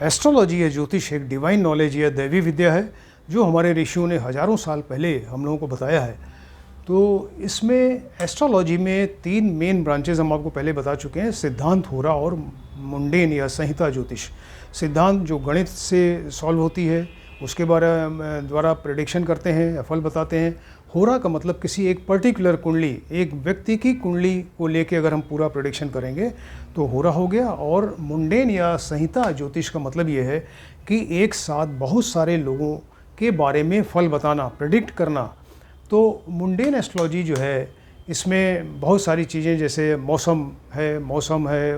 Astrology या ज्योतिष एक डिवाइन नॉलेज या दैवी विद्या है जो हमारे ऋषियों ने हजारों साल पहले हम लोगों को बताया है। तो इसमें एस्ट्रोलॉजी में 3 मेन ब्रांचेज हम आपको पहले बता चुके हैं, सिद्धांत, होरा और मुंडेन या संहिता ज्योतिष। सिद्धांत जो गणित से सॉल्व होती है, उसके बारे द्वारा प्रेडिक्शन करते हैं या फल बताते हैं। होरा का मतलब किसी एक पर्टिकुलर कुंडली, एक व्यक्ति की कुंडली को लेके अगर हम पूरा प्रेडिक्शन करेंगे तो होरा हो गया। और मुंडेन या संहिता ज्योतिष का मतलब ये है कि एक साथ बहुत सारे लोगों के बारे में फल बताना, प्रेडिक्ट करना। तो मुंडेन एस्ट्रोलॉजी जो है इसमें बहुत सारी चीज़ें, जैसे मौसम है,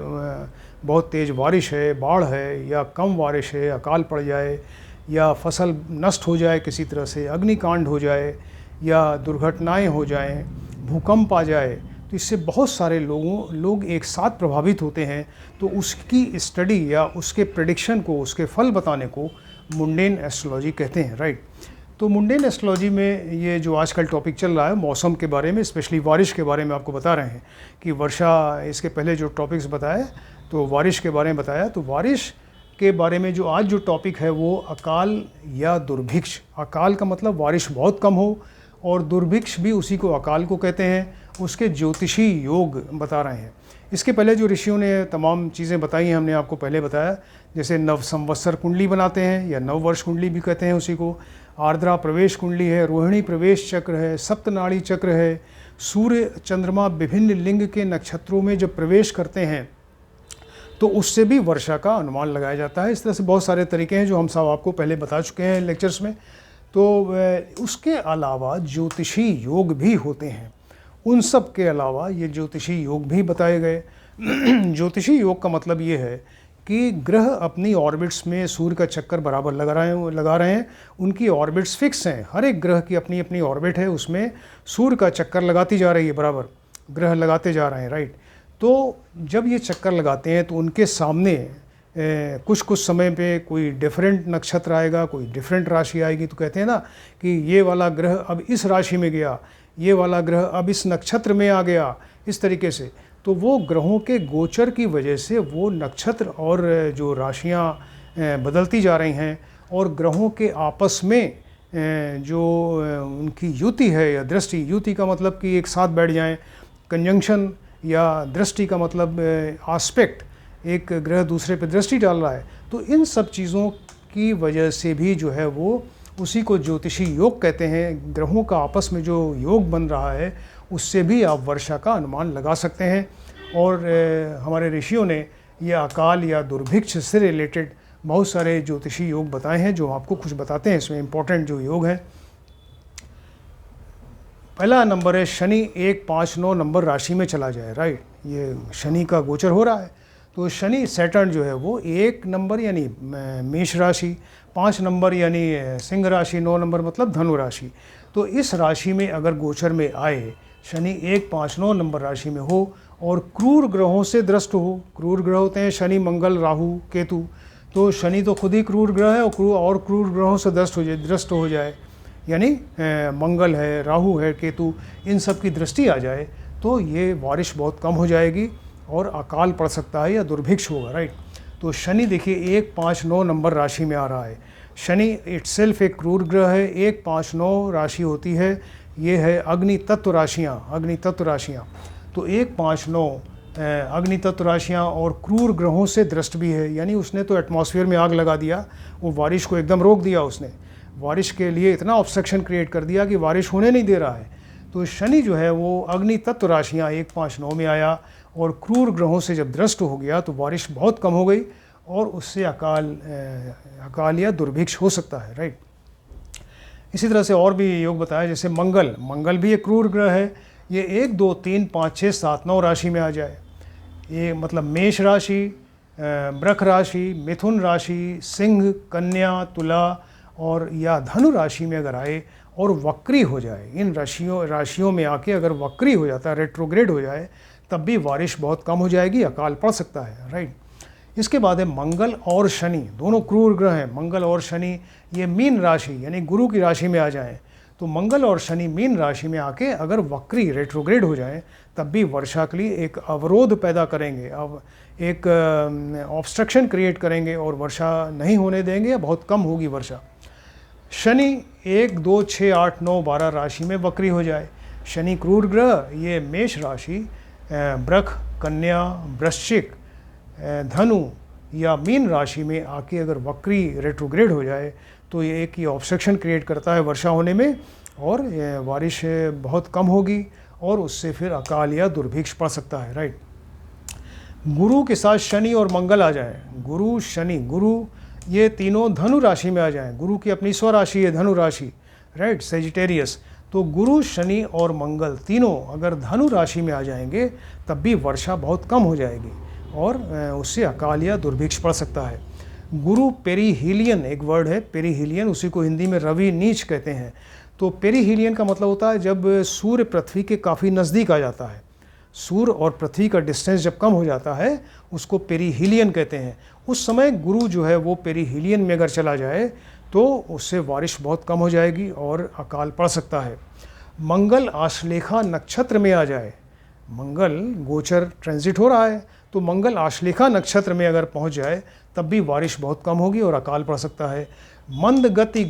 बहुत तेज़ बारिश है, बाढ़ है या कम बारिश है, अकाल पड़ जाए या फसल नष्ट हो जाए, किसी तरह से अग्निकांड हो जाए या दुर्घटनाएं हो जाएं, भूकंप आ जाए, तो इससे बहुत सारे लोग एक साथ प्रभावित होते हैं। तो उसकी स्टडी या उसके प्रेडिक्शन को, उसके फल बताने को मुंडेन एस्ट्रोलॉजी कहते हैं, राइट। तो मुंडेन एस्ट्रोलॉजी में ये जो आजकल टॉपिक चल रहा है मौसम के बारे में, स्पेशली बारिश के बारे में आपको बता रहे हैं कि वर्षा, इसके पहले जो टॉपिक्स बताए तो बारिश के बारे में बताया। तो बारिश के बारे में जो आज जो टॉपिक है वो अकाल या दुर्भिक्ष। अकाल का मतलब बारिश बहुत कम हो, और दुर्भिक्ष भी उसी को अकाल को कहते हैं। उसके ज्योतिषी योग बता रहे हैं। इसके पहले जो ऋषियों ने तमाम चीज़ें बताई हैं, हमने आपको पहले बताया, जैसे नव संवत्सर कुंडली बनाते हैं या नव वर्ष कुंडली भी कहते हैं उसी को। आर्द्रा प्रवेश कुंडली है, रोहिणी प्रवेश चक्र है, सप्तनाड़ी चक्र है। सूर्य चंद्रमा विभिन्न लिंग के नक्षत्रों में जब प्रवेश करते हैं तो उससे भी वर्षा का अनुमान लगाया जाता है। इस तरह से बहुत सारे तरीके हैं जो हम सब आपको पहले बता चुके हैं लेक्चर्स में। तो उसके अलावा ज्योतिषी योग भी होते हैं। उन सब के अलावा ये ज्योतिषी योग भी बताए गए। ज्योतिषी योग का मतलब ये है कि ग्रह अपनी ऑर्बिट्स में सूर्य का चक्कर बराबर लगा रहे हैं। उनकी ऑर्बिट्स फिक्स हैं। हर एक ग्रह की अपनी अपनी ऑर्बिट है, उसमें सूर्य का चक्कर लगाती जा रही है, बराबर ग्रह लगाते जा रहे हैं, राइट। तो जब ये चक्कर लगाते हैं तो उनके सामने कुछ समय पे कोई डिफरेंट नक्षत्र आएगा, कोई डिफरेंट राशि आएगी। तो कहते हैं ना कि ये वाला ग्रह अब इस राशि में गया, ये वाला ग्रह अब इस नक्षत्र में आ गया, इस तरीके से। तो वो ग्रहों के गोचर की वजह से वो नक्षत्र और जो राशियां बदलती जा रही हैं, और ग्रहों के आपस में जो उनकी युति है या दृष्टि, युति का मतलब कि एक साथ बैठ जाएं, कंजंक्शन या दृष्टि का मतलब आस्पेक्ट, एक ग्रह दूसरे पे दृष्टि डाल रहा है। तो इन सब चीज़ों की वजह से भी जो है वो उसी को ज्योतिषी योग कहते हैं। ग्रहों का आपस में जो योग बन रहा है उससे भी आप वर्षा का अनुमान लगा सकते हैं। और हमारे ऋषियों ने यह अकाल या दुर्भिक्ष से रिलेटेड बहुत सारे ज्योतिषी योग बताए हैं, जो आपको कुछ बताते हैं। इसमें इम्पोर्टेंट जो योग हैं, पहला नंबर है शनि 1, 5, 9 नंबर राशि में चला जाए, राइट। ये शनि का गोचर हो रहा है। तो शनि सैटर्न जो है वो 1 नंबर यानी मेष राशि, 5 नंबर यानी सिंह राशि, 9 नंबर मतलब धनु राशि। तो इस राशि में अगर गोचर में आए, शनि 1, 5, 9 नंबर राशि में हो और क्रूर ग्रहों से दृष्ट हो। क्रूर ग्रह होते हैं शनि, मंगल, राहु, केतु। तो शनि तो खुद ही क्रूर ग्रह है, और क्रूर ग्रहों से दृष्ट हो जाए, यानी मंगल है, राहु है, केतु, इन सब की दृष्टि आ जाए तो ये बारिश बहुत कम हो जाएगी और अकाल पड़ सकता है या दुर्भिक्ष होगा, राइट। तो शनि देखिए 1, 5, 9 नंबर राशि में आ रहा है। शनि इटसेल्फ एक क्रूर ग्रह है। 1, 5, 9 राशि होती है, ये है अग्नि तत्व राशियाँ। तो 1, 5, 9 अग्नि तत्व राशियाँ और क्रूर ग्रहों से दृष्ट भी है। यानी उसने तो एटमॉस्फेयर में आग लगा दिया, वो बारिश को एकदम रोक दिया। उसने बारिश के लिए इतना ऑब्स्ट्रक्शन क्रिएट कर दिया कि बारिश होने नहीं दे रहा है। तो शनि जो है वो अग्नि तत्व राशियाँ 1, 5, 9 में आया और क्रूर ग्रहों से जब दृष्ट हो गया तो बारिश बहुत कम हो गई और उससे अकाल या दुर्भिक्ष हो सकता है, राइट। इसी तरह से और भी योग बताया, जैसे मंगल भी एक क्रूर ग्रह है। ये 1, 2, 3, 5, 6, 7, 9 राशि में आ जाए। ये मतलब मेष राशि, वृष राशि, मिथुन राशि, सिंह, कन्या, तुला और या धनु राशि में अगर आए और वक्री हो जाए, इन राशियों में आके अगर वक्री हो जाता है, रेट्रोग्रेड हो जाए, तब भी बारिश बहुत कम हो जाएगी, अकाल पड़ सकता है, राइट। इसके बाद है मंगल और शनि, दोनों क्रूर ग्रह हैं। मंगल और शनि ये मीन राशि यानी गुरु की राशि में आ जाएं तो मंगल और शनि मीन राशि में आके अगर वक्री रेट्रोग्रेड हो जाए तब भी वर्षा के लिए एक अवरोध पैदा करेंगे, अब एक ऑब्स्ट्रक्शन क्रिएट करेंगे और वर्षा नहीं होने देंगे या बहुत कम होगी वर्षा। शनि 1, 2, 6, 8, 9, 12 राशि में वक्री हो जाए, शनि क्रूर ग्रह ये मेष राशि, वृष, कन्या, वृश्चिक, धनु या मीन राशि में आके अगर वक्री रेट्रोग्रेड हो जाए तो ये एक ही ऑब्स्ट्रक्शन क्रिएट करता है वर्षा होने में और बारिश बहुत कम होगी और उससे फिर अकाल या दुर्भिक्ष पड़ सकता है, राइट। गुरु के साथ शनि और मंगल आ जाए, गुरु शनि, गुरु ये तीनों धनु राशि में आ जाएं, गुरु की अपनी स्वराशि है धनु राशि, राइट, सेजिटेरियस। तो गुरु शनि और मंगल तीनों अगर धनु राशि में आ जाएंगे तब भी वर्षा बहुत कम हो जाएगी और उससे अकाल या दुर्भिक्ष पड़ सकता है। गुरु पेरीहीलियन एक वर्ड है, पेरीहीलियन, उसी को हिंदी में रवि नीच कहते हैं। तो पेरीहीलियन का मतलब होता है जब सूर्य पृथ्वी के काफ़ी नज़दीक आ जाता है, सूर्य और पृथ्वी का डिस्टेंस जब कम हो जाता है उसको पेरीहीलियन कहते हैं। उस समय गुरु जो है वो पेरीहीलियन में अगर चला जाए तो उससे बारिश बहुत कम हो जाएगी और अकाल पड़ सकता है। मंगल आश्लेषा नक्षत्र में आ जाए, मंगल गोचर ट्रांजिट हो रहा है तो मंगल आश्लेषा नक्षत्र में अगर पहुंच जाए तब भी बारिश बहुत कम होगी और अकाल पड़ सकता है। मंद गति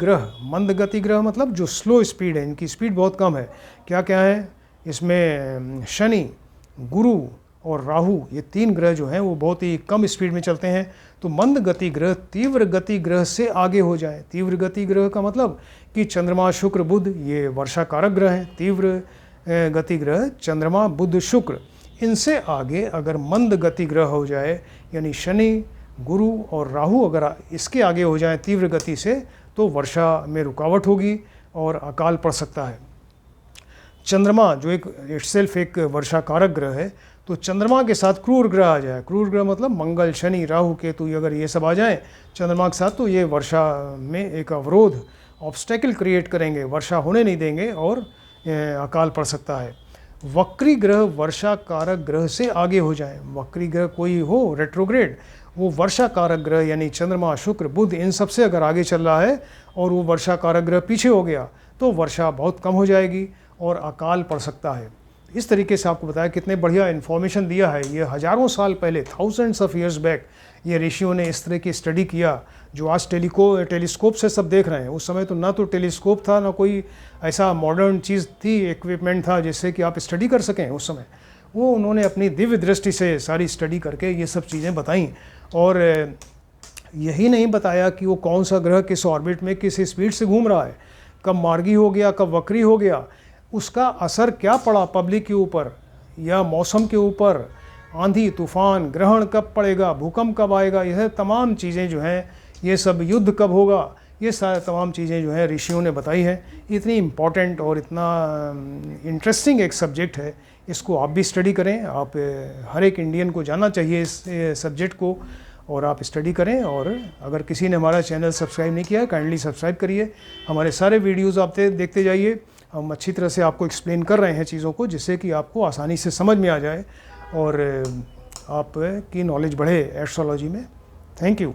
ग्रह मतलब जो स्लो स्पीड है, इनकी स्पीड बहुत कम है। क्या क्या है इसमें? शनि, गुरु और राहु, ये तीन ग्रह जो हैं वो बहुत ही कम स्पीड में चलते हैं। तो मंद गति ग्रह तीव्र गति ग्रह से आगे हो जाए। तीव्र गति ग्रह का मतलब कि चंद्रमा, शुक्र, बुध ये वर्षा कारक ग्रह हैं। तीव्र गति ग्रह चंद्रमा, बुध, शुक्र, इनसे आगे अगर मंद गति ग्रह हो जाए यानी शनि, गुरु और राहु अगर इसके आगे हो जाए तीव्र गति से तो वर्षा में रुकावट होगी और अकाल पड़ सकता है। चंद्रमा जो एक इटसेल्फ एक वर्षा कारक ग्रह है, तो चंद्रमा के साथ क्रूर ग्रह आ जाए, क्रूर ग्रह मतलब मंगल, शनि, राहु, केतु अगर ये सब आ जाएं चंद्रमा के साथ तो ये वर्षा में एक अवरोध, ऑब्स्टेकल क्रिएट करेंगे, वर्षा होने नहीं देंगे और अकाल पड़ सकता है। वक्री ग्रह वर्षा कारक ग्रह से आगे हो जाए, वक्री ग्रह कोई हो रेट्रोग्रेड, वो वर्षा कारक ग्रह यानी चंद्रमा, शुक्र, बुध इन सब से अगर आगे चल रहा है और वो वर्षा कारक ग्रह पीछे हो गया तो वर्षा बहुत कम हो जाएगी और अकाल पड़ सकता है। इस तरीके से आपको बताया, कितने बढ़िया इन्फॉर्मेशन दिया है। ये हज़ारों साल पहले, थाउजेंड्स ऑफ ईयर्स बैक ये ऋषियों ने इस तरह की स्टडी किया जो आज टेलीस्कोप से सब देख रहे हैं। उस समय तो ना तो टेलीस्कोप था, ना कोई ऐसा मॉडर्न चीज़ थी, इक्विपमेंट था जिससे कि आप स्टडी कर सकें उस समय। वो उन्होंने अपनी दिव्य दृष्टि से सारी स्टडी करके ये सब चीज़ें बताई और यही नहीं बताया कि वो कौन सा ग्रह किस ऑर्बिट में किस स्पीड से घूम रहा है, कब मार्गी हो गया, कब वक्री हो गया, उसका असर क्या पड़ा पब्लिक के ऊपर या मौसम के ऊपर, आंधी तूफान, ग्रहण कब पड़ेगा, भूकंप कब आएगा, यह तमाम चीज़ें जो हैं, ये सब युद्ध कब होगा, ये सारे तमाम चीज़ें जो हैं ऋषियों ने बताई हैं। इतनी इम्पॉर्टेंट और इतना इंटरेस्टिंग एक सब्जेक्ट है, इसको आप भी स्टडी करें। आप हर एक इंडियन को जानना चाहिए इस सब्जेक्ट को और आप स्टडी करें। और अगर किसी ने हमारा चैनल सब्सक्राइब नहीं किया है काइंडली सब्सक्राइब करिए, हमारे सारे वीडियोज़ आप देखते जाइए। हम अच्छी तरह से आपको एक्सप्लेन कर रहे हैं चीज़ों को जिससे कि आपको आसानी से समझ में आ जाए और आप की नॉलेज बढ़े एस्ट्रोलॉजी में। Thank you.